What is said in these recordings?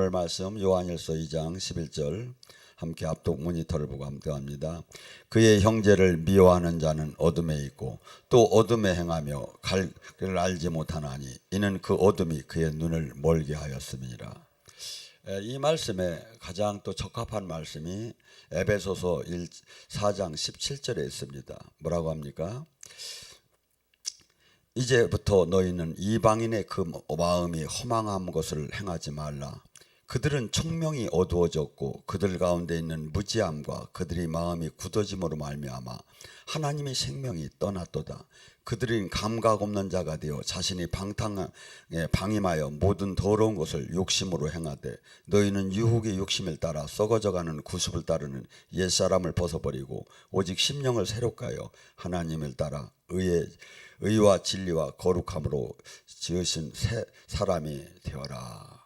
오늘 말씀 요한일서 2장 11절 함께 앞독 모니터를 보고 함께합니다. 그의 형제를 미워하는 자는 어둠에 있고 또 어둠에 행하며 길을 알지 못하나니 이는 그 어둠이 그의 눈을 멀게 하였음이니라. 이 말씀에 가장 또 적합한 말씀이 에베소서 4장 17절에 있습니다. 뭐라고 합니까? 이제부터 너희는 이방인의 그 마음이 허망한 것을 행하지 말라. 그들은 총명이 어두워졌고 그들 가운데 있는 무지함과 그들의 마음이 굳어짐으로 말미암아 하나님의 생명이 떠났도다. 그들은 감각 없는 자가 되어 자신이 방탕에 방임하여 모든 더러운 것을 욕심으로 행하되 너희는 유혹의 욕심을 따라 썩어져가는 구습을 따르는 옛사람을 벗어버리고 오직 심령을 새롭게 하여 하나님을 따라 의와 진리와 거룩함으로 지으신 새 사람이 되어라.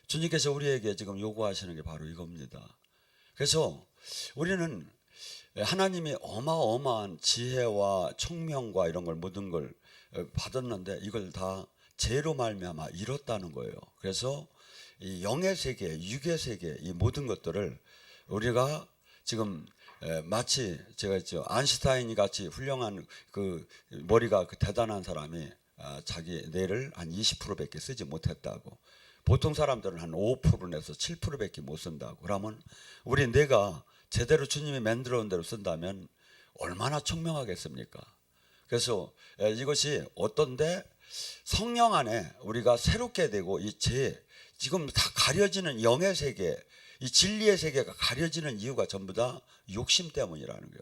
주님께서 우리에게 지금 요구하시는 게 바로 이겁니다. 그래서 우리는 하나님이 어마어마한 지혜와 총명과 이런 걸 모든 걸 받았는데 이걸 다 죄로 말미암아 잃었다는 거예요. 그래서 이 영의 세계, 육의 세계 이 모든 것들을 우리가 지금 마치 제가 했죠. 아인슈타인이 같이 훌륭한 그 머리가 대단한 사람이 자기 뇌를 한 20%밖에 쓰지 못했다고. 보통 사람들은 한 5%에서 7%밖에 못 쓴다고. 그러면 우리 뇌가 제대로 주님이 만들어 온 대로 쓴다면 얼마나 총명하겠습니까? 그래서 이것이 어떤데 성령 안에 우리가 새롭게 되고 이 죄 지금 다 가려지는 영의 세계 이 진리의 세계가 가려지는 이유가 전부 다 욕심 때문이라는 거예요.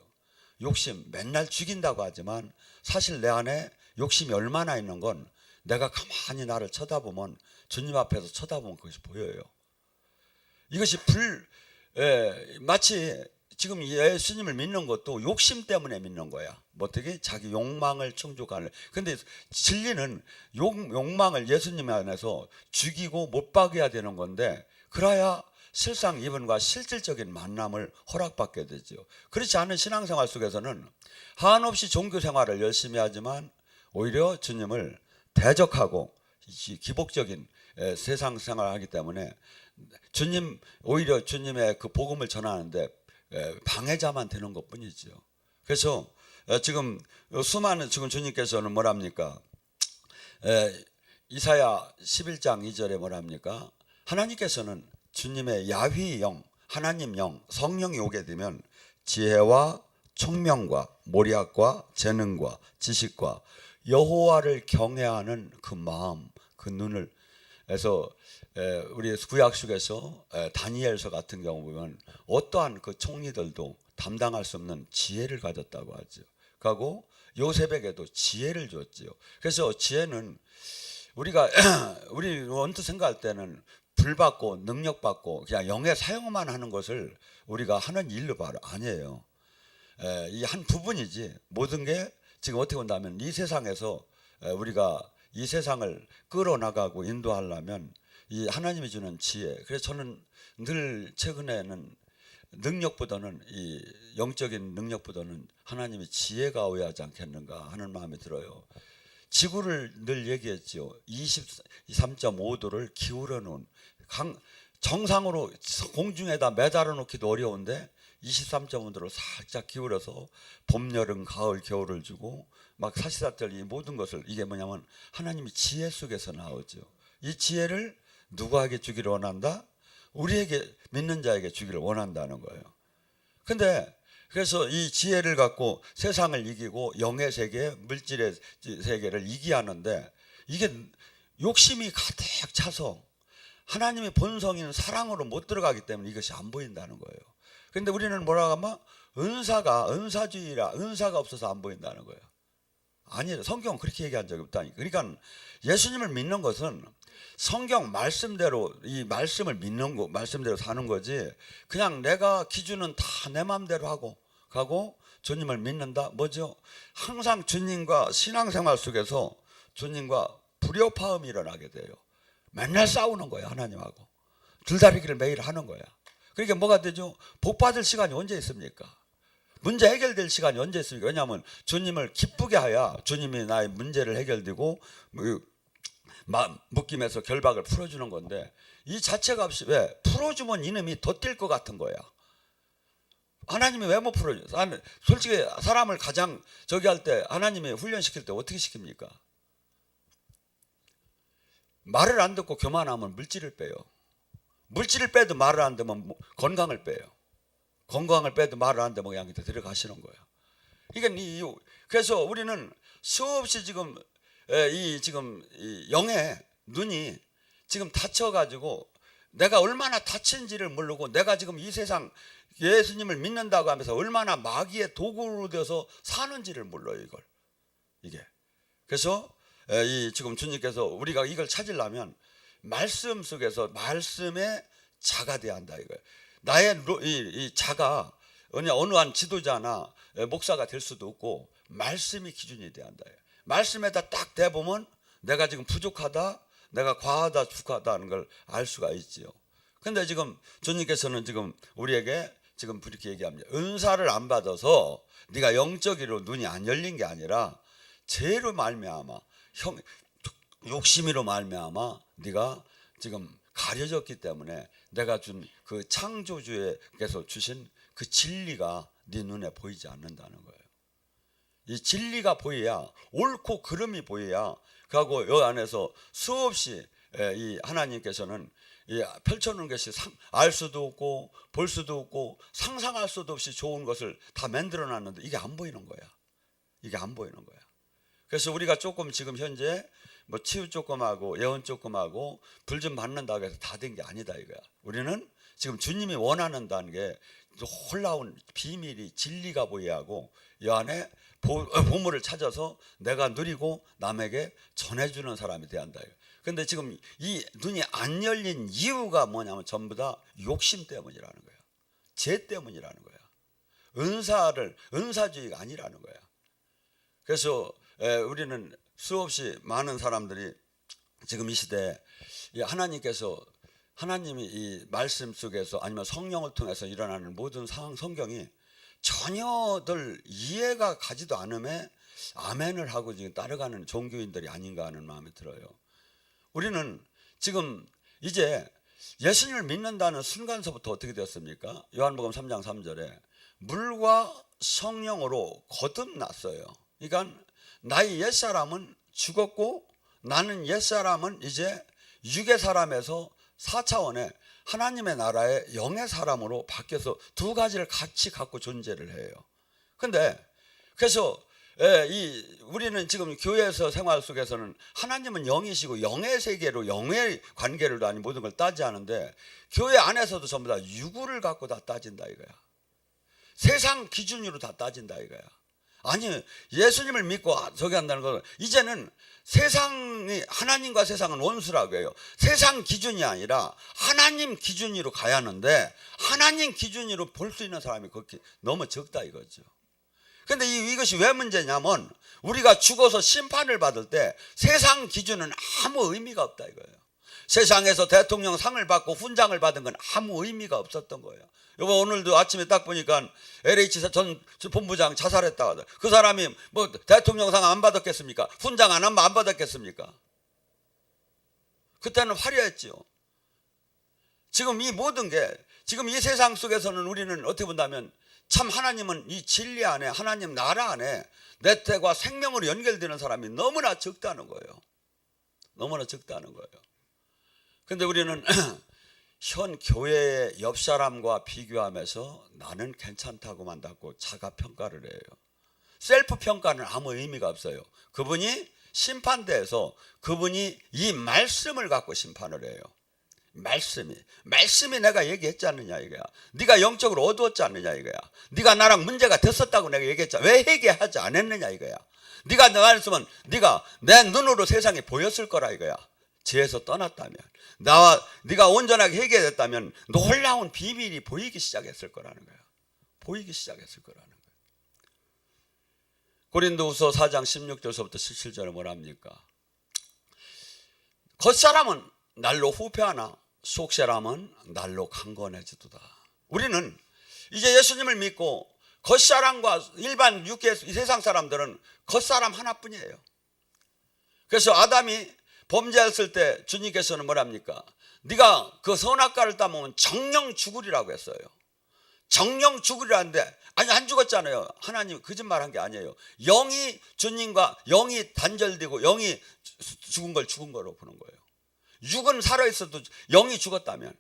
욕심 맨날 죽인다고 하지만 사실 내 안에 욕심이 얼마나 있는 건 내가 가만히 나를 쳐다보면 주님 앞에서 쳐다보면 그것이 보여요. 이것이 마치 지금 예수님을 믿는 것도 욕심 때문에 믿는 거야. 뭐 어떻게 자기 욕망을 충족하는. 근데 진리는 욕망을 예수님 안에서 죽이고 못 박여야 되는 건데 그래야 실상 이분과 실질적인 만남을 허락받게 되죠. 그렇지 않은 신앙생활 속에서는 한없이 종교생활을 열심히 하지만 오히려 주님을 대적하고 기복적인 세상 생활을 하기 때문에 오히려 주님의 그 복음을 전하는데 방해자만 되는 것 뿐이죠. 그래서 지금 수많은 지금 주님께서는 뭐랍니까? 이사야 11장 2절에 뭐랍니까? 하나님께서는 주님의 야훼 영, 하나님 영, 성령이 오게 되면 지혜와 총명과 모략과 재능과 지식과 여호와를 경외하는 그 마음, 그 눈을 해서 우리 구약 속에서 다니엘서 같은 경우 보면 어떠한 그 총리들도 담당할 수 없는 지혜를 가졌다고 하죠. 그리고 요셉에게도 지혜를 줬지요. 그래서 지혜는 우리가 우리 언뜻 생각할 때는 불 받고 능력 받고 그냥 영의 사용만 하는 것을 우리가 하는 일로 바로 아니에요. 이 한 부분이지 모든 게 지금 어떻게 본다면 이 세상에서 우리가 이 세상을 끌어나가고 인도하려면 이 하나님이 주는 지혜. 그래서 저는 늘 최근에는 능력보다는 이 영적인 능력보다는 하나님의 지혜가 오야 하지 않겠는가 하는 마음이 들어요. 지구를 늘 얘기했죠. 23.5도를 기울여 놓은 정상으로 공중에다 매달아 놓기도 어려운데 23.5도로 살짝 기울여서 봄, 여름, 가을, 겨울을 주고 막 사시사철 이 모든 것을 이게 뭐냐면 하나님이 지혜 속에서 나오죠. 이 지혜를 누구에게 주기를 원한다? 우리에게 믿는 자에게 주기를 원한다는 거예요. 근데 그래서 이 지혜를 갖고 세상을 이기고 영의 세계, 물질의 세계를 이기야 하는데 이게 욕심이 가득 차서 하나님의 본성인 사랑으로 못 들어가기 때문에 이것이 안 보인다는 거예요. 그런데 우리는 뭐라고 하면 은사주의라 은사가 없어서 안 보인다는 거예요. 아니에요. 성경은 그렇게 얘기한 적이 없다니까. 그러니까 예수님을 믿는 것은 성경 말씀대로 이 말씀을 믿는 거, 말씀대로 사는 거지. 그냥 내가 기준은 다 내 마음대로 하고 가고 주님을 믿는다. 뭐죠? 항상 주님과 신앙생활 속에서 주님과 불협화음이 일어나게 돼요. 맨날 싸우는 거예요. 하나님하고 줄다리기를 매일 하는 거야. 그러니까 뭐가 되죠? 복 받을 시간이 언제 있습니까? 문제 해결될 시간이 언제 있습니까? 왜냐하면 주님을 기쁘게 해야 주님이 나의 문제를 해결되고 묶임에서 결박을 풀어주는 건데 이 자체가 없이 왜 풀어주면 이놈이 더 뛸 것 같은 거야. 하나님이 왜 못 풀어줘? 솔직히 사람을 가장 저기 할 때 하나님이 훈련시킬 때 어떻게 시킵니까? 말을 안 듣고 교만하면 물질을 빼요. 물질을 빼도 말을 안 듣면 건강을 빼요. 건강을 빼도 말을 안 듣면 그냥 들어가시는 거예요. 그러니까 그래서 우리는 수없이 지금 이 영의 눈이 지금 다쳐가지고 내가 얼마나 다친지를 모르고 내가 지금 이 세상 예수님을 믿는다고 하면서 얼마나 마귀의 도구로 되어서 사는지를 몰라요. 이게 그래서 지금 주님께서 우리가 이걸 찾으려면 말씀 속에서 말씀의 자가 돼야 한다 이거예요. 나의 이 자가 어느 한 지도자나 목사가 될 수도 없고 말씀이 기준이 돼야 한다. 말씀에다 딱 대보면 내가 지금 부족하다, 내가 과하다, 축하하다는 걸 알 수가 있지요. 근데 지금 주님께서는 지금 우리에게 지금 이렇게 얘기합니다. 은사를 안 받아서 네가 영적으로 눈이 안 열린 게 아니라 죄로 말미암아 욕심으로 말미암아 네가 지금 가려졌기 때문에 내가 준 그 창조주께서 주신 그 진리가 네 눈에 보이지 않는다는 거예요. 이 진리가 보여야 옳고 그름이 보여야 그하고 이 안에서 수없이 이 하나님께서는 펼쳐놓은 것이 알 수도 없고 볼 수도 없고 상상할 수도 없이 좋은 것을 다 만들어놨는데 이게 안 보이는 거야. 이게 안 보이는 거야. 그래서 우리가 조금 지금 현재 뭐 치유 조금 하고 예언 조금 하고 불 좀 받는다고 해서 다 된 게 아니다 이거야. 우리는 지금 주님이 원하는다는 게 놀라운 비밀이 진리가 보여야 하고 이 안에 보물을 찾아서 내가 누리고 남에게 전해주는 사람이 돼야 한다. 그런데 지금 이 눈이 안 열린 이유가 뭐냐면 전부 다 욕심 때문이라는 거야. 죄 때문이라는 거야. 은사주의가 아니라는 거야. 그래서 우리는 수없이 많은 사람들이 지금 이 시대에 하나님이 이 말씀 속에서 아니면 성령을 통해서 일어나는 모든 상황 성경이 전혀들 이해가 가지도 않음에 아멘을 하고 지금 따라가는 종교인들이 아닌가 하는 마음이 들어요. 우리는 지금 이제 예수님을 믿는다는 순간서부터 어떻게 되었습니까? 요한복음 3장 3절에 물과 성령으로 거듭났어요. 그러니까 나의 옛사람은 죽었고 나는 옛사람은 이제 육의 사람에서 4차원의 하나님의 나라의 영의 사람으로 바뀌어서 두 가지를 같이 갖고 존재를 해요. 근데 그래서 우리는 지금 교회에서 생활 속에서는 하나님은 영이시고 영의 세계로 영의 관계를 아닌 모든 걸 따지하는데 교회 안에서도 전부 다 유구를 갖고 다 따진다 이거야. 세상 기준으로 다 따진다 이거야. 아니 예수님을 믿고 저기 한다는 것은 이제는 세상이 하나님과 세상은 원수라고 해요. 세상 기준이 아니라 하나님 기준으로 가야 하는데 하나님 기준으로 볼 수 있는 사람이 그렇게 너무 적다 이거죠. 그런데 이것이 왜 문제냐면 우리가 죽어서 심판을 받을 때 세상 기준은 아무 의미가 없다 이거예요. 세상에서 대통령 상을 받고 훈장을 받은 건 아무 의미가 없었던 거예요. 여보 오늘도 아침에 딱 보니까 LH 전 본부장 자살했다고 하더라고요. 그 사람이 뭐 대통령상 안 받았겠습니까? 훈장 안 받았겠습니까? 그때는 화려했지요. 지금 이 모든 게 지금 이 세상 속에서는 우리는 어떻게 본다면 참 하나님은 이 진리 안에 하나님 나라 안에 내 태과 생명으로 연결되는 사람이 너무나 적다는 거예요. 너무나 적다는 거예요. 그런데 우리는 현 교회의 옆 사람과 비교하면서 나는 괜찮다고만 닫고 자가 평가를 해요. 셀프 평가는 아무 의미가 없어요. 그분이 심판대에서 그분이 이 말씀을 갖고 심판을 해요. 말씀이 내가 얘기했지 않느냐 이거야. 네가 영적으로 어두웠지 않느냐 이거야. 네가 나랑 문제가 됐었다고 내가 얘기했잖아. 왜 회개하지 않았느냐 이거야. 네가 내 말씀은 네가 내 눈으로 세상에 보였을 거라 이거야. 죄에서 떠났다면 네가 온전하게 회개됐다면 놀라운 비밀이 보이기 시작했을 거라는 거야. 보이기 시작했을 거라는 거야. 고린도후서 4장 16절서부터 17절에 뭐랍니까? 겉사람은 날로 후패하나 속사람은 날로 강건해지도다. 우리는 이제 예수님을 믿고 겉사람과 일반 육계 이 세상 사람들은 겉사람 하나뿐이에요. 그래서 아담이 범죄했을 때 주님께서는 뭐랍니까? 네가 그 선악과를 따먹으면 정령 죽으리라고 했어요. 정령 죽으리라는데 아니 안 죽었잖아요. 하나님 거짓말한 게 아니에요. 영이 주님과 영이 단절되고 영이 죽은 걸 죽은 거로 보는 거예요. 육은 살아있어도 영이 죽었다면.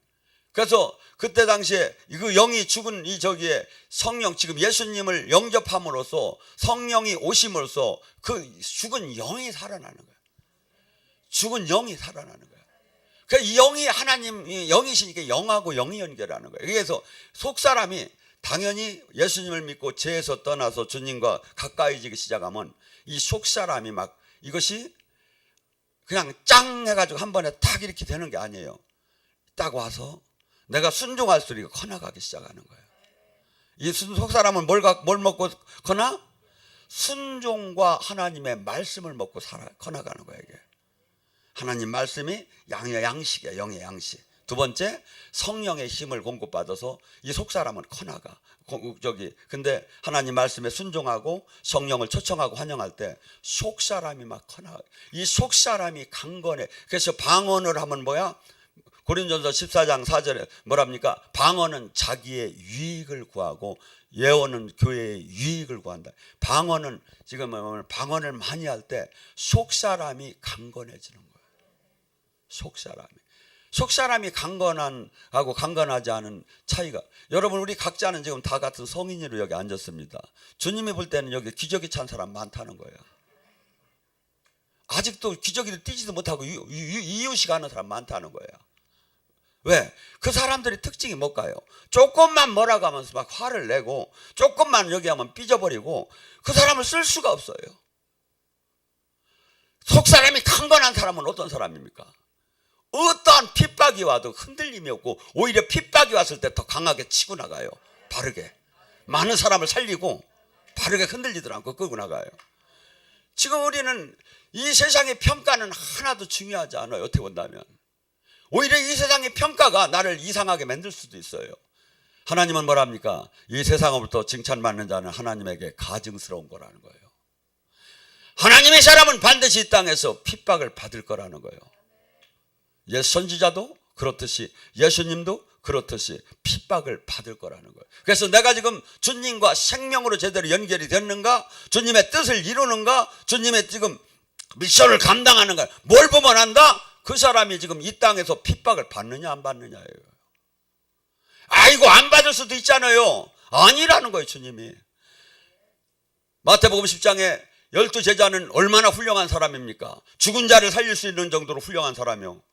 그래서 그때 당시에 그 영이 죽은 이 저기에 성령, 지금 예수님을 영접함으로써 성령이 오심으로써 그 죽은 영이 살아나는 거예요. 죽은 영이 살아나는 거예요. 그러니까 이 영이 하나님 영이시니까 영하고 영이 연결하는 거예요. 그래서 속사람이 당연히 예수님을 믿고 죄에서 떠나서 주님과 가까이지기 시작하면 이 속사람이 막 이것이 그냥 짱 해가지고 한 번에 탁 이렇게 되는 게 아니에요. 딱 와서 내가 순종할수록 커나가기 시작하는 거예요. 이 속사람은 뭘 먹고 커나? 순종과 하나님의 말씀을 먹고 커나가는 거예요. 이게. 하나님 말씀이 양의 양식이에요. 영의 양식. 두 번째, 성령의 힘을 공급받아서 이 속사람은 커나가. 근데 하나님 말씀에 순종하고 성령을 초청하고 환영할 때 속사람이 막 커나가. 이 속사람이 강건해. 그래서 방언을 하면 뭐야? 고린도전서 14장 4절에 뭐랍니까? 방언은 자기의 유익을 구하고 예언은 교회의 유익을 구한다. 방언은 지금 방언을 많이 할 때 속사람이 강건해지는 거예요. 속사람이 강건하고 강건하지 않은 차이가. 여러분 우리 각자는 지금 다 같은 성인으로 여기 앉았습니다. 주님이 볼 때는 여기 기저귀 찬 사람 많다는 거예요. 아직도 기저귀를 띄지도 못하고 이유식 하는 사람 많다는 거예요. 왜? 그 사람들의 특징이 뭘까요? 조금만 뭐라고 하면서 막 화를 내고 조금만 여기 하면 삐져버리고 그 사람을 쓸 수가 없어요. 속사람이 강건한 사람은 어떤 사람입니까? 어떠한 핍박이 와도 흔들림이 없고 오히려 핍박이 왔을 때 더 강하게 치고 나가요. 바르게. 많은 사람을 살리고 바르게 흔들리지 않고 끌고 나가요. 지금 우리는 이 세상의 평가는 하나도 중요하지 않아요. 어떻게 본다면. 오히려 이 세상의 평가가 나를 이상하게 만들 수도 있어요. 하나님은 뭐랍니까? 이 세상으로부터 칭찬받는 자는 하나님에게 가증스러운 거라는 거예요. 하나님의 사람은 반드시 이 땅에서 핍박을 받을 거라는 거예요. 선지자도 그렇듯이 예수님도 그렇듯이 핍박을 받을 거라는 거예요. 그래서 내가 지금 주님과 생명으로 제대로 연결이 됐는가? 주님의 뜻을 이루는가? 주님의 지금 미션을 감당하는가? 뭘 보면 안다? 그 사람이 지금 이 땅에서 핍박을 받느냐 안 받느냐예요. 아이고 안 받을 수도 있잖아요. 아니라는 거예요. 주님이. 마태복음 10장에 12제자는 얼마나 훌륭한 사람입니까? 죽은 자를 살릴 수 있는 정도로 훌륭한 사람이요.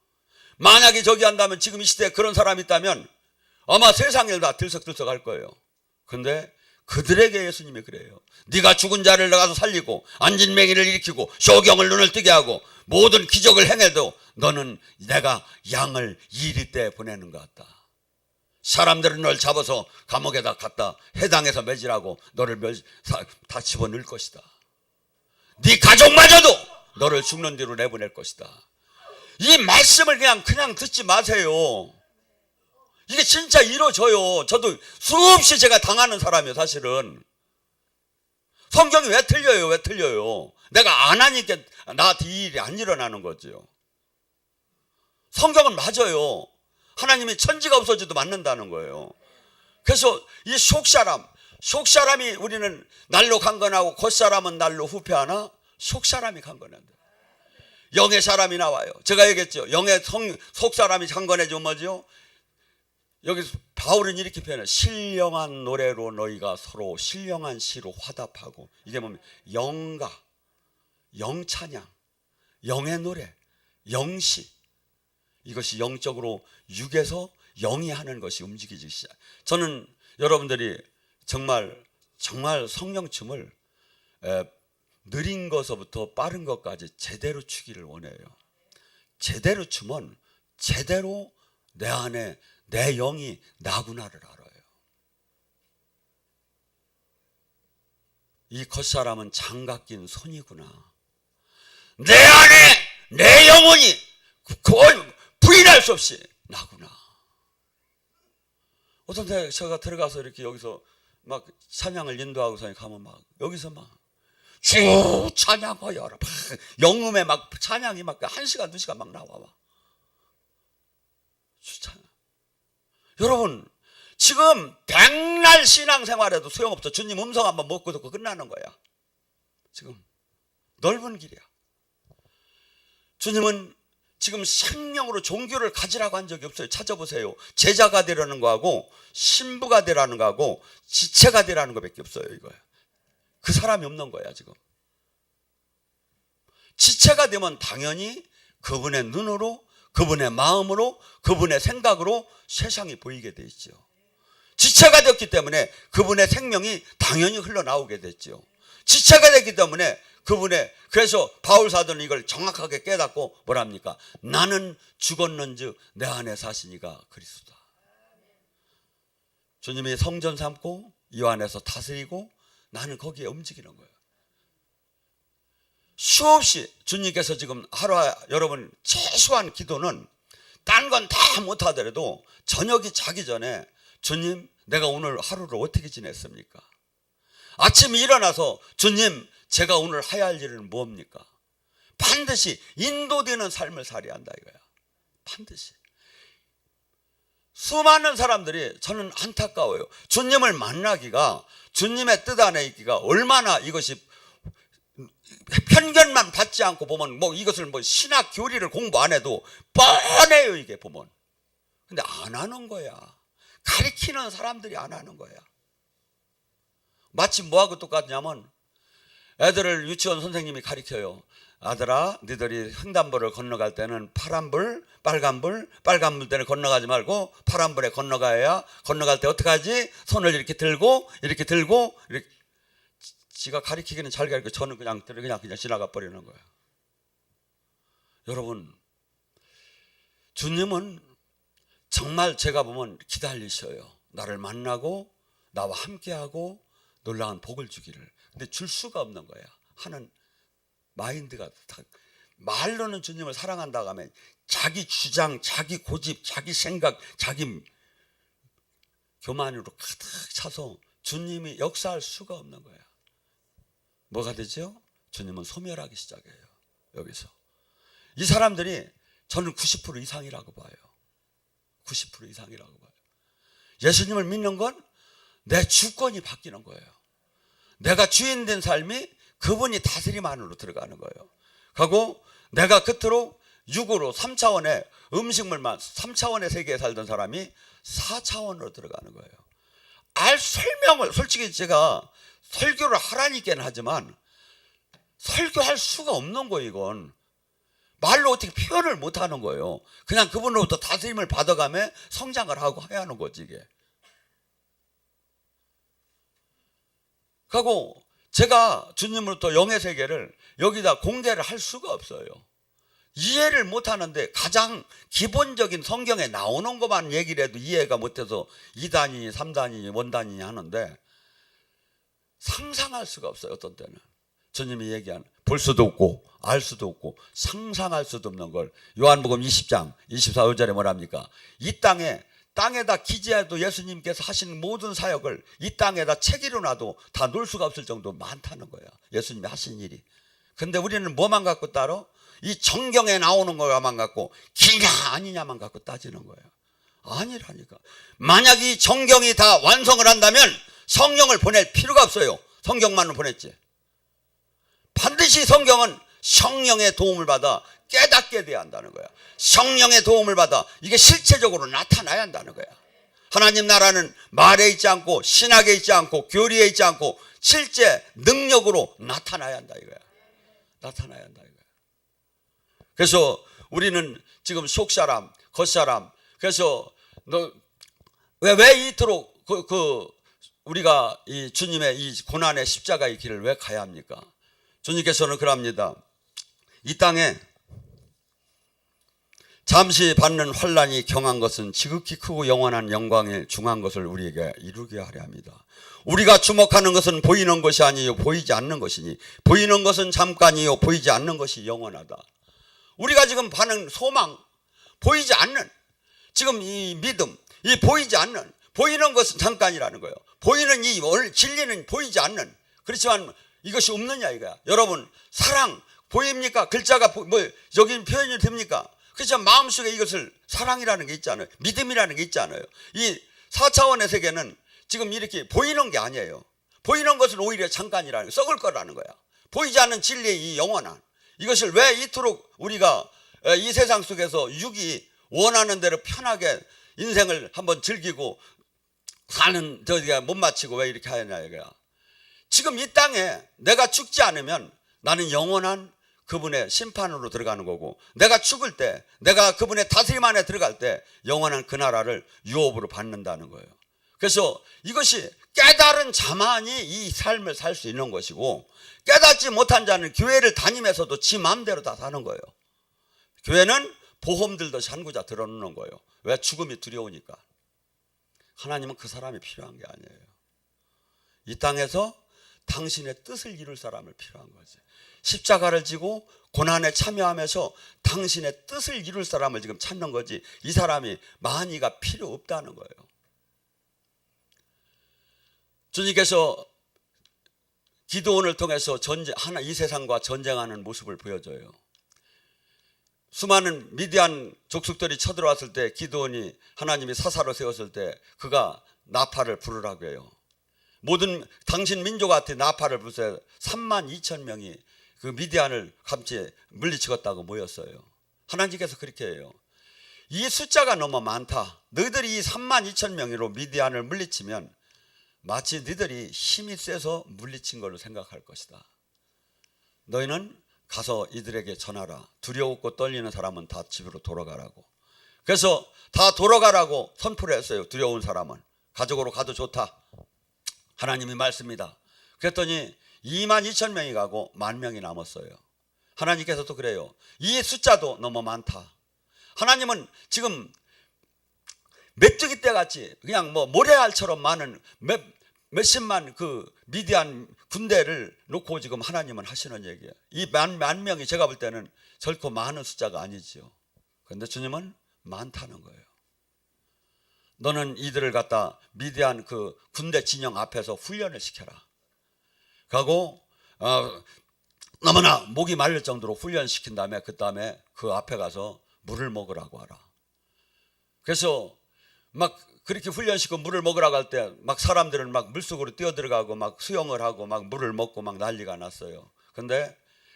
만약에 저기 한다면 지금 이 시대에 그런 사람이 있다면 아마 세상을 다 들썩들썩할 거예요. 근데 그들에게 예수님이 그래요. 네가 죽은 자를 나가서 살리고 앉은 맹인을 일으키고 쇼경을 눈을 뜨게 하고 모든 기적을 행해도 너는 내가 양을 이리 때 보내는 것 같다. 사람들은 널 잡아서 감옥에다 갖다 해당해서 매질하고 너를 다 집어넣을 것이다. 네 가족마저도 너를 죽는 뒤로 내보낼 것이다. 이 말씀을 그냥 듣지 마세요. 이게 진짜 이루어져요. 저도 수없이 제가 당하는 사람이에요. 사실은 성경이 왜 틀려요? 내가 안 하니까 나한테 이 일이 안 일어나는 거죠. 성경은 맞아요. 하나님이 천지가 없어져도 맞는다는 거예요. 그래서 이 속사람이 우리는 날로 강건하고 겉사람은 날로 후패하나 속사람이 강건한다. 영의 사람이 나와요. 제가 얘기했죠. 영의 속사람이 강건해지면 뭐죠? 여기서 바울은 이렇게 표현해요. 신령한 노래로 너희가 서로 신령한 시로 화답하고. 이게 뭐냐면 영가, 영찬양, 영의 노래, 영시. 이것이 영적으로 육에서 영이 하는 것이 움직이기 시작. 저는 여러분들이 정말 성령춤을 느린 것서부터 빠른 것까지 제대로 추기를 원해요. 제대로 추면 제대로 내 안에 내 영이 나구나를 알아요. 이 겉사람은 장갑 낀 손이구나. 내 안에 내 영혼이 그걸 부인할 수 없이 나구나. 어떤 때 제가 들어가서 이렇게 여기서 막 찬양을 인도하고서 가면 막 여기서 막 주 찬양하여라. 영음에 막 찬양이 막 1시간 2시간 막 나와. 주 찬양. 여러분 지금 백날 신앙생활에도 소용없어. 주님 음성 한번 먹고 듣고 끝나는 거야. 지금 넓은 길이야. 주님은 지금 생명으로 종교를 가지라고 한 적이 없어요. 찾아보세요. 제자가 되라는 거하고 신부가 되라는 거하고 지체가 되라는 거밖에 없어요. 이거야. 그 사람이 없는 거야 지금. 지체가 되면 당연히 그분의 눈으로, 그분의 마음으로, 그분의 생각으로 세상이 보이게 돼 있죠. 지체가 됐기 때문에 그분의 생명이 당연히 흘러나오게 됐죠. 지체가 됐기 때문에 그래서 바울 사도는 이걸 정확하게 깨닫고 뭐랍니까? 나는 죽었는즉 내 안에 사시니가 그리스도다. 주님이 성전 삼고 이 안에서 다스리고 나는 거기에 움직이는 거예요. 수없이 주님께서 지금 하루에 여러분 최소한 기도는 딴 건 다 못하더라도 저녁이 자기 전에 주님 내가 오늘 하루를 어떻게 지냈습니까? 아침에 일어나서 주님 제가 오늘 해야 할 일은 뭡니까? 반드시 인도되는 삶을 살아야 한다 이거야. 반드시. 수많은 사람들이 저는 안타까워요. 주님을 만나기가, 주님의 뜻 안에 있기가 얼마나 이것이 편견만 받지 않고 보면 이것을 신학 교리를 공부 안 해도 뻔해요 이게 보면. 근데 안 하는 거야. 가르치는 사람들이 안 하는 거야. 마치 뭐하고 똑같냐면 애들을 유치원 선생님이 가르쳐요. 아들아 너희들이 횡단보를 건너갈 때는 파란불 빨간불 때는 건너가지 말고 파란불에 건너가야 건너갈 때 어떻게 하지? 손을 이렇게 들고 이렇게 지가 가르치기는 잘 가르치고 저는 그냥 지나가 버리는 거예요. 여러분 주님은 정말 제가 보면 기다리셔요. 나를 만나고 나와 함께하고 놀라운 복을 주기를. 근데 줄 수가 없는 거야. 하는 마인드가 다 말로는 주님을 사랑한다고 하면 자기 주장, 자기 고집, 자기 생각, 자기 교만으로 가득 차서 주님이 역사할 수가 없는 거야. 뭐가 되죠? 주님은 소멸하기 시작해요. 여기서 이 사람들이 저는 90% 이상이라고 봐요. 90% 이상이라고 봐요. 예수님을 믿는 건 내 주권이 바뀌는 거예요. 내가 주인 된 삶이 그분이 다스림 안으로 들어가는 거예요. 그리고 내가 끝으로 육으로 3차원의 음식물만 3차원의 세계에 살던 사람이 4차원으로 들어가는 거예요. 설명을 솔직히 제가 설교를 하라니까는 하지만 설교할 수가 없는 거예요. 이건 말로 어떻게 표현을 못하는 거예요. 그냥 그분으로부터 다스림을 받아가며 성장을 하고 해야 하는 거지 이게. 그리고 제가 주님으로부터 영의 세계를 여기다 공개를 할 수가 없어요. 이해를 못하는데 가장 기본적인 성경에 나오는 것만 얘기를 해도 이해가 못해서 2단이니 3단이니 원단이니 하는데 상상할 수가 없어요. 어떤 때는 주님이 얘기한 볼 수도 없고 알 수도 없고 상상할 수도 없는 걸 요한복음 20장 24절에 뭐랍니까? 이 땅에다 기재해도 예수님께서 하신 모든 사역을 이 땅에다 책으로 놔도 다 놓을 수가 없을 정도로 많다는 거예요. 예수님이 하신 일이. 근데 우리는 뭐만 갖고 따로? 이 정경에 나오는 거만 갖고 기냐 아니냐만 갖고 따지는 거예요. 아니라니까. 만약 이 정경이 다 완성을 한다면 성령을 보낼 필요가 없어요. 성경만을 보냈지. 반드시 성경은 성령의 도움을 받아 깨닫게 돼야 한다는 거야. 성령의 도움을 받아 이게 실체적으로 나타나야 한다는 거야. 하나님 나라는 말에 있지 않고 신학에 있지 않고 교리에 있지 않고 실제 능력으로 나타나야 한다 이거야. 나타나야 한다 이거야. 그래서 우리는 지금 속사람 겉사람 그래서 왜 이토록 우리가 이 주님의 이 고난의 십자가의 길을 왜 가야 합니까? 주님께서는 그럽니다. 이 땅에 잠시 받는 환난이 경한 것은 지극히 크고 영원한 영광의 중한 것을 우리에게 이루게 하려 합니다. 우리가 주목하는 것은 보이는 것이 아니요 보이지 않는 것이니 보이는 것은 잠깐이요 보이지 않는 것이 영원하다. 우리가 지금 받는 소망, 보이지 않는 지금 이 믿음, 이 보이지 않는 보이는 것은 잠깐이라는 거예요. 보이는 이 진리는 보이지 않는 그렇지만 이것이 없느냐 이거야. 여러분, 사랑 보입니까? 글자가 여기 표현이 됩니까? 그렇죠. 마음속에 이것을 사랑이라는 게 있잖아요. 믿음이라는 게 있잖아요. 이 4차원의 세계는 지금 이렇게 보이는 게 아니에요. 보이는 것은 오히려 잠깐이라는, 썩을 거라는 거야. 보이지 않는 진리의 이 영원한, 이것을 왜 이토록 우리가 이 세상 속에서 육이 원하는 대로 편하게 인생을 한번 즐기고 사는 저기가 못 마치고 왜 이렇게 하냐 이거야. 지금 이 땅에 내가 죽지 않으면 나는 영원한 그분의 심판으로 들어가는 거고, 내가 죽을 때, 내가 그분의 다스림 안에 들어갈 때 영원한 그 나라를 유업으로 받는다는 거예요. 그래서 이것이 깨달은 자만이 이 삶을 살 수 있는 것이고, 깨닫지 못한 자는 교회를 다니면서도 지 마음대로 다 사는 거예요. 교회는 보험 들듯이 한 구자 들어놓는 거예요. 왜? 죽음이 두려우니까. 하나님은 그 사람이 필요한 게 아니에요. 이 땅에서 당신의 뜻을 이룰 사람을 필요한 거지. 십자가를 지고 고난에 참여하면서 당신의 뜻을 이룰 사람을 지금 찾는 거지, 이 사람이 많이가 필요 없다는 거예요. 주님께서 기드온을 통해서 이 세상과 전쟁하는 모습을 보여줘요. 수많은 미디안 족속들이 쳐들어왔을 때 기드온이 하나님이 사사로 세웠을 때 그가 나팔을 부르라고 해요. 모든 당신 민족한테 나팔을 부르세요. 32,000명이 그 미디안을 감치 물리치겠다고 모였어요. 하나님께서 그렇게 해요. 이 숫자가 너무 많다. 너희들이 이 32,000명으로 미디안을 물리치면 마치 너희들이 힘이 세서 물리친 걸로 생각할 것이다. 너희는 가서 이들에게 전하라. 두려웠고 떨리는 사람은 다 집으로 돌아가라고. 그래서 다 돌아가라고 선포를 했어요. 두려운 사람은 가족으로 가도 좋다. 하나님이 말씀이다. 그랬더니 22,000명이 가고 10,000명이 남았어요. 하나님께서도 그래요. 이 숫자도 너무 많다. 하나님은 지금 메뚜기 떼같이 그냥 모래알처럼 많은 몇십만 그 미디안 군대를 놓고 지금 하나님은 하시는 얘기예요. 이 만 명이 제가 볼 때는 결코 많은 숫자가 아니죠. 그런데 주님은 많다는 거예요. 너는 이들을 갖다 미디안 그 군대 진영 앞에서 훈련을 시켜라. 그리고 너무나 목이 마를 정도로 훈련시킨 다음에 그 다음에 그 앞에 가서 물을 먹으라고 하라. 그래서 막 그렇게 훈련시키고 물을 먹으라고 할 때 막 사람들은 막 물속으로 뛰어들어가고 막 수영을 하고 막 물을 먹고 막 난리가 났어요. 근데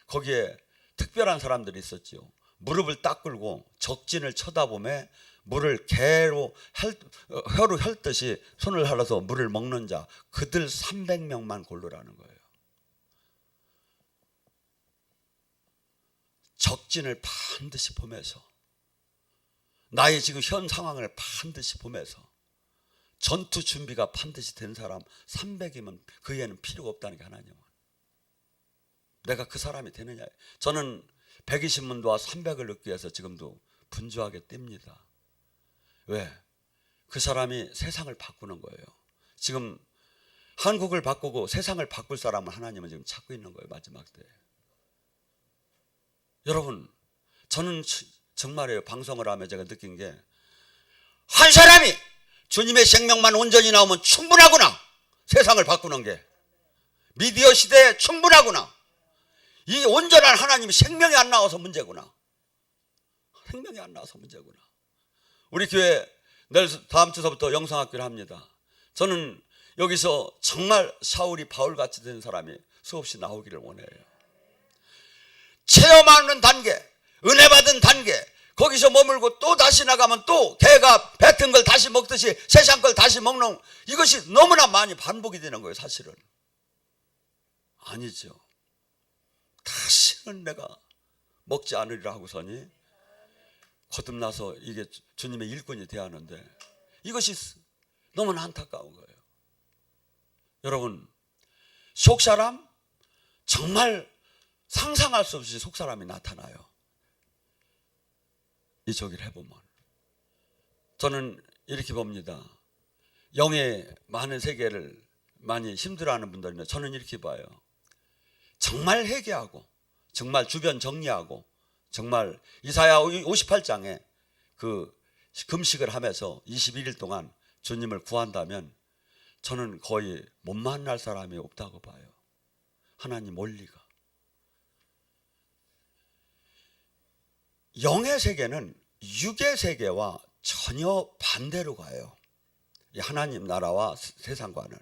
거기에 특별한 사람들이 있었죠. 무릎을 딱 꿇고 적진을 쳐다보며 물을 혀로 핥듯이 손을 할아서 물을 먹는 자, 그들 300명만 고르라는 거예요. 적진을 반드시 보면서, 나의 지금 현 상황을 반드시 보면서 전투 준비가 반드시 된 사람 300이면 그 애는 필요가 없다는 게 하나님은. 내가 그 사람이 되느냐. 저는 120문도와 300을 넣기 위해서 지금도 분주하게 뜁니다. 왜? 그 사람이 세상을 바꾸는 거예요. 지금 한국을 바꾸고 세상을 바꿀 사람을 하나님은 지금 찾고 있는 거예요. 마지막 때. 여러분, 저는 정말이에요. 방송을 하며 제가 느낀 게, 한 사람이 주님의 생명만 온전히 나오면 충분하구나. 세상을 바꾸는 게 미디어 시대에 충분하구나. 이 온전한 하나님이 생명이 안 나와서 문제구나. 생명이 안 나와서 문제구나. 우리 교회 내일 다음 주서부터 영성학교를 합니다. 저는 여기서 정말 사울이 바울같이 된 사람이 수없이 나오기를 원해요. 체험하는 단계, 은혜 받은 단계, 거기서 머물고 또 다시 나가면 또 개가 뱉은 걸 다시 먹듯이 세상 걸 다시 먹는, 이것이 너무나 많이 반복이 되는 거예요. 사실은 아니죠. 다시는 내가 먹지 않으리라 하고서니 거듭나서 이게 주님의 일꾼이 되었는데, 이것이 너무나 안타까운 거예요. 여러분, 속사람 정말 상상할 수 없이 속사람이 나타나요. 이 저기를 해보면 저는 이렇게 봅니다. 영의 많은 세계를 많이 힘들어하는 분들은 저는 이렇게 봐요. 정말 회개하고 정말 주변 정리하고 정말 이사야 58장에 그 금식을 하면서 21일 동안 주님을 구한다면 저는 거의 못 만날 사람이 없다고 봐요. 하나님 원리가. 영의 세계는 육의 세계와 전혀 반대로 가요. 이 하나님 나라와 세상과는.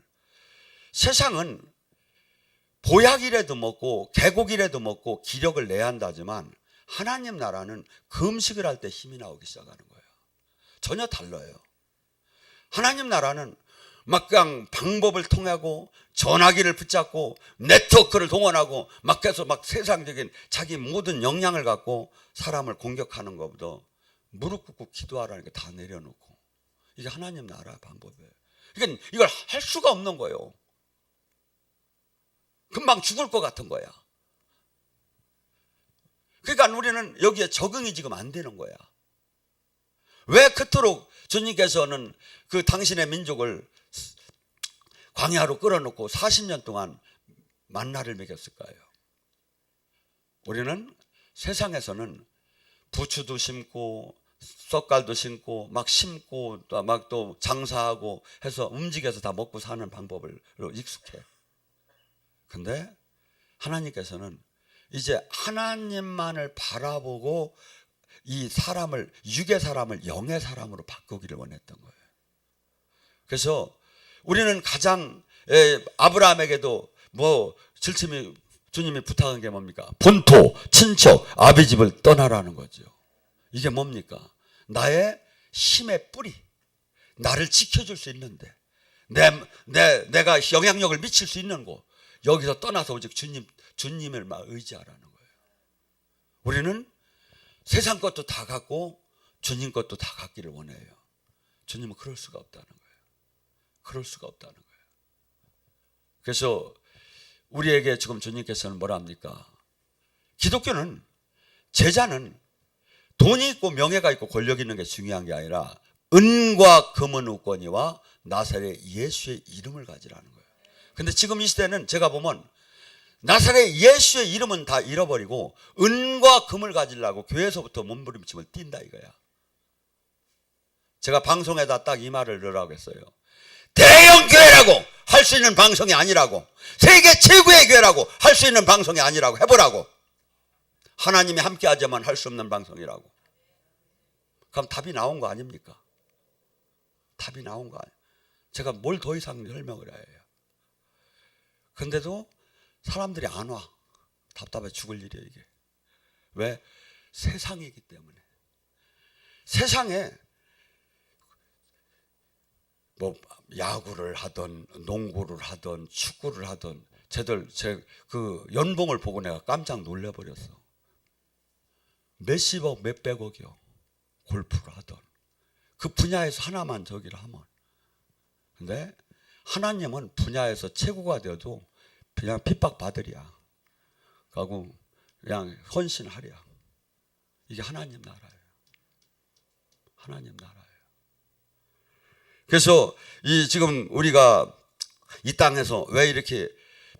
세상은 보약이라도 먹고 계곡이라도 먹고 기력을 내야 한다지만 하나님 나라는 금식을 할 때 힘이 나오기 시작하는 거예요. 전혀 달라요. 하나님 나라는 막 그냥 방법을 통하고 전화기를 붙잡고 네트워크를 동원하고 막 계속 막 세상적인 자기 모든 역량을 갖고 사람을 공격하는 것보다 무릎 꿇고 기도하라는 게 다 내려놓고, 이게 하나님 나라 방법이에요. 그러니까 이걸 할 수가 없는 거예요. 금방 죽을 것 같은 거야. 그러니까 우리는 여기에 적응이 지금 안 되는 거야. 왜 그토록 주님께서는 그 당신의 민족을 광야로 끌어놓고 40년 동안 만나를 먹였을까요? 우리는 세상에서는 부추도 심고 썩갈도 심고 막 심고 막 또 장사하고 해서 움직여서 다 먹고 사는 방법으로 익숙해. 근데 하나님께서는 이제 하나님만을 바라보고 이 사람을, 육의 사람을 영의 사람으로 바꾸기를 원했던 거예요. 그래서 우리는 가장 아브라함에게도 뭐 질침이 주님이 부탁한 게 뭡니까? 본토, 친척, 아비 집을 떠나라는 거죠. 이게 뭡니까? 나의 힘의 뿌리, 나를 지켜줄 수 있는데 내가 영향력을 미칠 수 있는 곳, 여기서 떠나서 오직 주님을 막 의지하라는 거예요. 우리는 세상 것도 다 갖고 주님 것도 다 갖기를 원해요. 주님은 그럴 수가 없다는 거예요. 그럴 수가 없다는 거예요. 그래서 우리에게 지금 주님께서는 뭐라 합니까? 기독교는, 제자는 돈이 있고 명예가 있고 권력이 있는 게 중요한 게 아니라 은과 금은 없거니와 나사렛 예수의 이름을 가지라는 거예요. 근데 지금 이 시대는 제가 보면 나사렛 예수의 이름은 다 잃어버리고 은과 금을 가지려고 교회에서부터 몸부림침을 띈다 이거야. 제가 방송에다 딱 이 말을 넣으라고 했어요. 대형 교회라고 할 수 있는 방송이 아니라고, 세계 최고의 교회라고 할 수 있는 방송이 아니라고 해보라고. 하나님이 함께 하자만 할 수 없는 방송이라고. 그럼 답이 나온 거 아닙니까? 답이 나온 거 아니에요. 제가 뭘 더 이상 설명을 해야 해요. 근데도 사람들이 안 와. 답답해 죽을 일이에요 이게. 왜? 세상이기 때문에. 세상에 뭐 야구를 하던 농구를 하던 축구를 하던 제 그 연봉을 보고 내가 깜짝 놀래버렸어. 몇십억 몇백억이요. 골프를 하던 그 분야에서 하나만 저기를 하면. 근데 하나님은 분야에서 최고가 되어도 그냥 핍박받으랴 하고 그냥 헌신하랴. 이게 하나님 나라예요. 하나님 나라예요. 그래서 이 지금 우리가 이 땅에서 왜 이렇게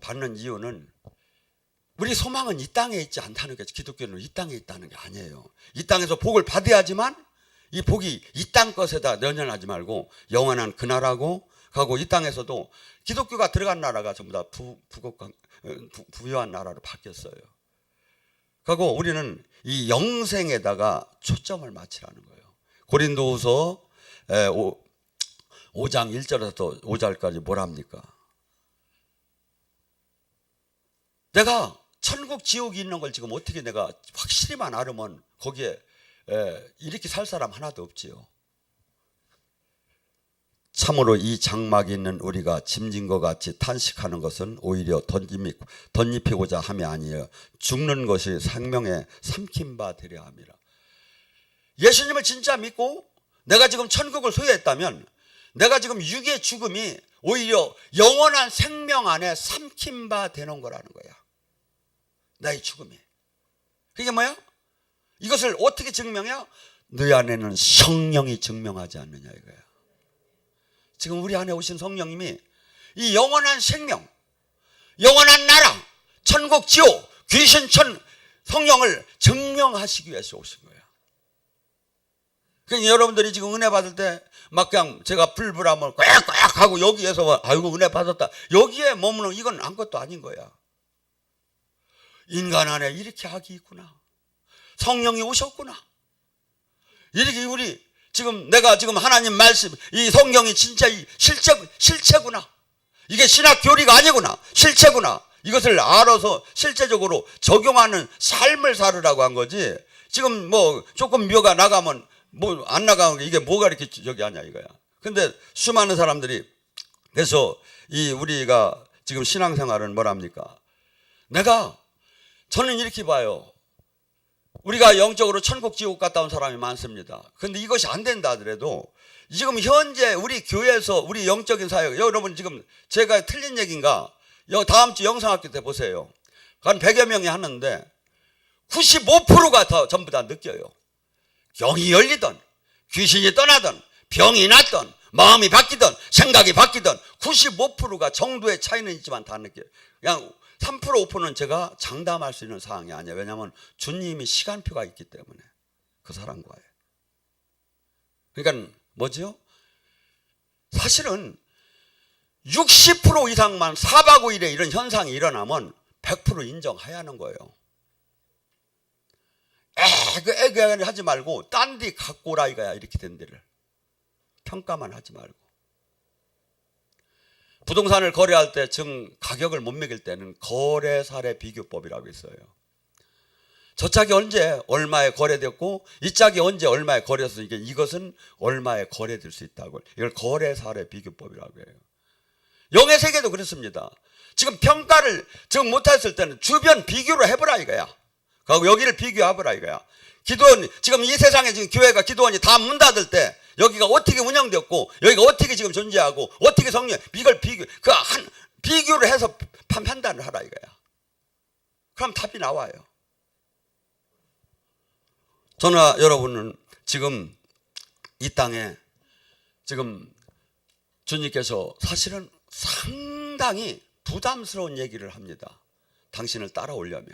받는 이유는, 우리 소망은 이 땅에 있지 않다는 게, 기독교는 이 땅에 있다는 게 아니에요. 이 땅에서 복을 받아야지만 이 복이 이 땅 것에다 연연하지 말고 영원한 그 나라고 가고, 이 땅에서도 기독교가 들어간 나라가 전부 다 부유한 나라로 바뀌었어요. 그리고 우리는 이 영생에다가 초점을 맞추라는 거예요. 고린도후서 5장 1절에서 5절까지 뭐랍니까? 내가 천국 지옥이 있는 걸 지금 어떻게 내가 확실히만 알으면 거기에 이렇게 살 사람 하나도 없지요. 참으로 이 장막이 있는 우리가 짐진 것 같이 탄식하는 것은 오히려 덧입히고자 함이 아니에요. 죽는 것이 생명에 삼킨 바 되려 함이라. 예수님을 진짜 믿고 내가 지금 천국을 소유했다면 내가 지금 육의 죽음이 오히려 영원한 생명 안에 삼킨 바 되는 거라는 거야. 나의 죽음이. 그게 뭐야? 이것을 어떻게 증명해요? 너희 안에는 성령이 증명하지 않느냐 이거야. 지금 우리 안에 오신 성령님이 이 영원한 생명, 영원한 나라, 천국, 지옥, 귀신, 성령을 증명하시기 위해서 오신 거야. 그러니까 여러분들이 지금 은혜 받을 때 막 그냥 제가 불불하면 꽥꽥 하고 여기에서 아이고 은혜 받았다, 여기에 머무는 이건 아무것도 아닌 거야. 인간 안에 이렇게 악이 있구나. 성령이 오셨구나. 이렇게 우리 내가 지금 하나님 말씀, 이 성경이 진짜 실체구나. 이게 신학 교리가 아니구나. 실체구나. 이것을 알아서 실제적으로 적용하는 삶을 살으라고 한 거지. 지금 뭐 조금 묘가 나가면 뭐 안 나가는 게 이게 뭐가 이렇게 저기 하냐 이거야. 근데 수많은 사람들이 그래서 이 우리가 지금 신앙생활은 뭐랍니까? 저는 이렇게 봐요. 우리가 영적으로 천국 지옥 갔다 온 사람이 많습니다. 근데 이것이 안 된다 하더라도 지금 현재 우리 교회에서 우리 영적인 사역, 여러분 지금 제가 틀린 얘기인가? 다음 주 영상학교 때 보세요. 한 100여 명이 하는데 95%가 다 전부 다 느껴요. 영이 열리든 귀신이 떠나든 병이 낫든 마음이 바뀌든 생각이 바뀌든 95%가 정도의 차이는 있지만 다 느껴요. 그냥 3% 5%는 제가 장담할 수 있는 사항이 아니에요. 왜냐하면 주님이 시간표가 있기 때문에 그 사람과의. 그러니까 뭐죠? 사실은 60% 이상만 4박 5일에 이런 현상이 일어나면 100% 인정해야 하는 거예요. 애그 하지 말고 딴 데 갖고 오라 이거야. 이렇게 된 데를 평가만 하지 말고. 부동산을 거래할 때 가격을 못 매길 때는 거래사례 비교법이라고 있어요. 저 짝이 언제 얼마에 거래됐고 이 짝이 언제 얼마에 거래돼서 이것은 얼마에 거래될 수 있다고. 이걸 거래사례 비교법이라고 해요. 영의 세계도 그렇습니다. 지금 평가를 지금 못했을 때는 주변 비교를 해보라 이거야. 그리고 여기를 비교해보라 이거야. 기도원, 지금 이 세상에 지금 교회가 기도원이 다 문 닫을 때 여기가 어떻게 운영됐고 여기가 어떻게 지금 존재하고 어떻게 성령, 이걸 비교를 해서 판단을 하라 이거야. 그럼 답이 나와요. 저나 여러분은 지금 이 땅에 지금 주님께서 사실은 상당히 부담스러운 얘기를 합니다. 당신을 따라오려면.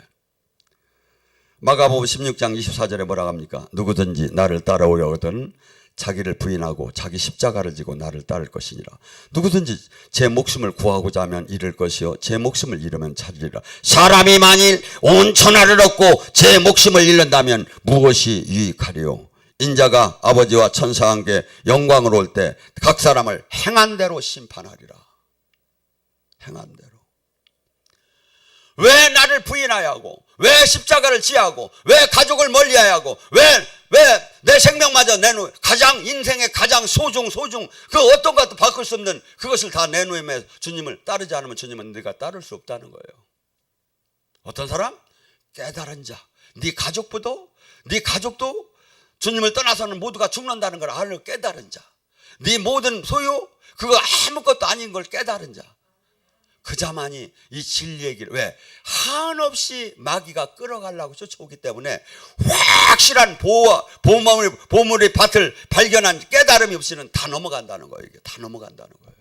마가복음 16장 24절에 뭐라고 합니까? 누구든지 나를 따라오려거든 자기를 부인하고 자기 십자가를 지고 나를 따를 것이니라. 누구든지 제 목숨을 구하고자 하면 잃을 것이요 제 목숨을 잃으면 찾으리라. 사람이 만일 온 천하를 얻고 제 목숨을 잃는다면 무엇이 유익하리요? 인자가 아버지와 천사와 함께 영광으로 올 때 각 사람을 행한 대로 심판하리라. 행한 대로. 왜 나를 부인하야 하고, 왜 십자가를 지야 하고, 왜 가족을 멀리해야 하고, 왜 내 생명마저 내놓, 인생의 가장 소중, 그 어떤 것도 바꿀 수 없는 그것을 다 내놓으며 주님을 따르지 않으면 주님은 네가 따를 수 없다는 거예요. 어떤 사람? 깨달은 자. 네 가족도 주님을 떠나서는 모두가 죽는다는 걸 알고 깨달은 자. 네 모든 소유, 그거 아무것도 아닌 걸 깨달은 자. 그 자만이 이 진리의 길, 왜? 한없이 마귀가 끌어가려고 쫓아오기 때문에 확실한 보물의 밭을 발견한 깨달음이 없이는 다 넘어간다는 거예요. 이게 다 넘어간다는 거예요.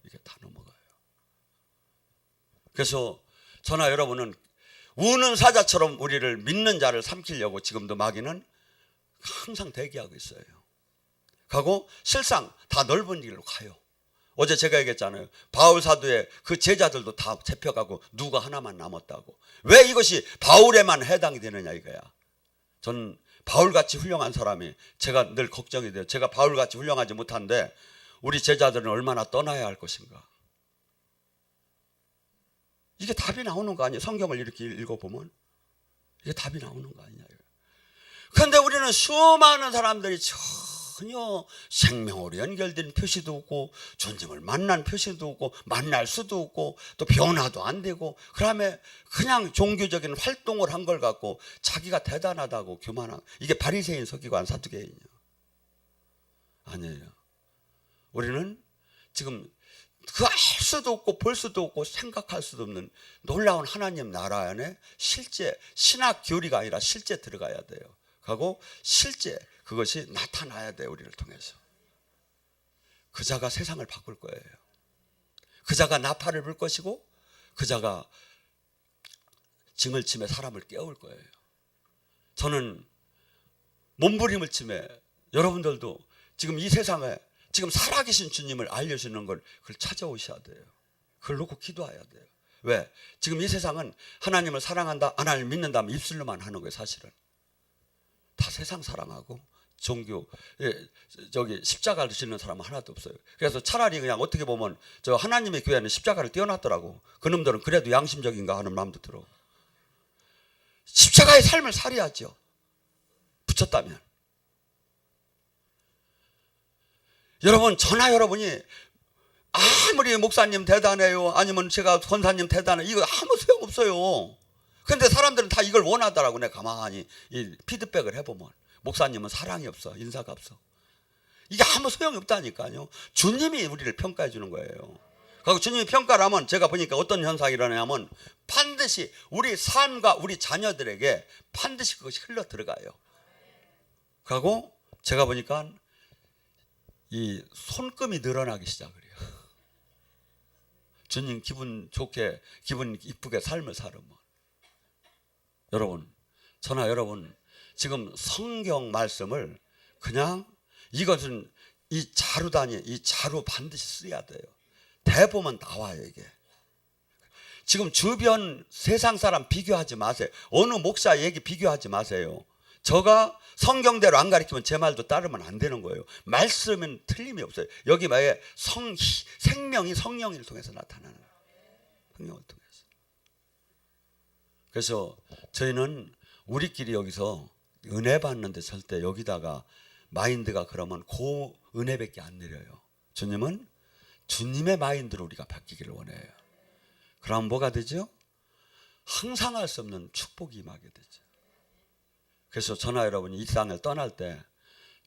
이게 다 넘어가요. 그래서 저나 여러분은 우는 사자처럼 우리를 믿는 자를 삼키려고 지금도 마귀는 항상 대기하고 있어요. 가고 실상 다 넓은 길로 가요. 어제 제가 얘기했잖아요. 바울 사도의 그 제자들도 다 잡혀가고 누가 하나만 남았다고. 왜 이것이 바울에만 해당이 되느냐 이거야. 전 바울같이 훌륭한 사람이 제가 늘 걱정이 돼요. 제가 바울같이 훌륭하지 못한데 우리 제자들은 얼마나 떠나야 할 것인가. 이게 답이 나오는 거 아니에요. 성경을 이렇게 읽어보면 이게 답이 나오는 거 아니냐. 그런데 우리는 수많은 사람들이 전혀 생명으로 연결된 표시도 없고 존재를 만난 표시도 없고 만날 수도 없고 또 변화도 안 되고 그다음에 그냥 종교적인 활동을 한 걸 갖고 자기가 대단하다고 교만한, 이게 바리새인 서기관 사두개인이요. 아니에요. 우리는 지금 그 알 수도 없고 볼 수도 없고 생각할 수도 없는 놀라운 하나님 나라 안에 실제 신학 교리가 아니라 실제 들어가야 돼요. 하고 실제 그것이 나타나야 돼요. 우리를 통해서. 그 자가 세상을 바꿀 거예요. 그 자가 나팔을 불 것이고 그 자가 징을 치며 사람을 깨울 거예요. 저는 몸부림을 치며 여러분들도 지금 이 세상에 지금 살아계신 주님을 알려주는 걸 그걸 찾아오셔야 돼요. 그걸 놓고 기도해야 돼요. 왜? 지금 이 세상은 하나님을 사랑한다, 하나님을 믿는다면 입술로만 하는 거예요. 사실은 다 세상 사랑하고 종교, 저기 십자가를 지는 사람은 하나도 없어요. 그래서 차라리 그냥 어떻게 보면 저 하나님의 교회는 십자가를 띄워놨더라고. 그놈들은 그래도 양심적인가 하는 마음도 들어. 십자가의 삶을 살아야죠. 붙였다면. 여러분, 저나 여러분이 아무리 목사님 대단해요, 아니면 제가 권사님 대단해, 이거 아무 소용없어요. 근데 사람들은 다 이걸 원하더라고. 내가 가만히 이 피드백을 해보면 목사님은 사랑이 없어, 인사가 없어. 이게 아무 소용이 없다니까요. 주님이 우리를 평가해 주는 거예요. 그리고 주님이 평가를 하면 제가 보니까 어떤 현상이 일어나냐면 반드시 우리 삶과 우리 자녀들에게 반드시 그것이 흘러 들어가요. 그리고 제가 보니까 이 손금이 늘어나기 시작을 해요. 주님 기분 좋게, 기분 이쁘게 삶을 살으면. 여러분, 저나 여러분 지금 성경 말씀을 그냥 이것은 이 자루다니, 이 자루 반드시 써야 돼요. 대보면 나와요 이게. 지금 주변 세상 사람 비교하지 마세요. 어느 목사 얘기 비교하지 마세요. 저가 성경대로 안 가르치면 제 말도 따르면 안 되는 거예요. 말씀은 틀림이 없어요. 여기 말에 생명이 성령을 통해서 나타나는 거예요. 성령을 통해서. 그래서 저희는 우리끼리 여기서 은혜 받는데 절대 여기다가 마인드가 그러면 그 은혜밖에 안 내려요. 주님은 주님의 마인드로 우리가 바뀌기를 원해요. 그럼 뭐가 되죠? 항상 할 수 없는 축복이 임하게 되죠. 그래서 저나 여러분이 이 땅을 떠날 때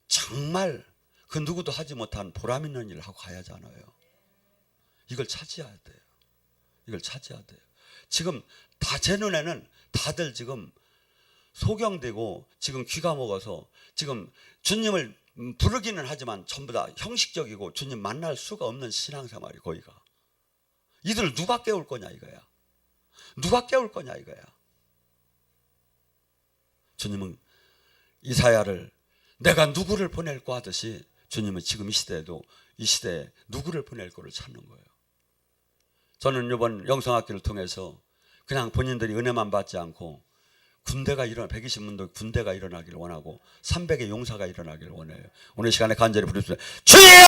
정말 그 누구도 하지 못한 보람 있는 일을 하고 가야 하잖아요. 이걸 차지해야 돼요. 이걸 차지해야 돼요. 지금 다 제 눈에는 다들 지금 소경되고 지금 귀가 먹어서 지금 주님을 부르기는 하지만 전부 다 형식적이고 주님 만날 수가 없는 신앙생활이 거기가. 이들 누가 깨울 거냐 이거야. 누가 깨울 거냐 이거야. 주님은 이사야를 내가 누구를 보낼까 하듯이 주님은 지금 이 시대에도 이 시대에 누구를 보낼 거를 찾는 거예요. 저는 이번 영성학교를 통해서 그냥 본인들이 은혜만 받지 않고 군대가 120문도 군대가 일어나기를 원하고 300의 용사가 일어나기를 원해요. 오늘 시간에 간절히 부르십시오. 주여!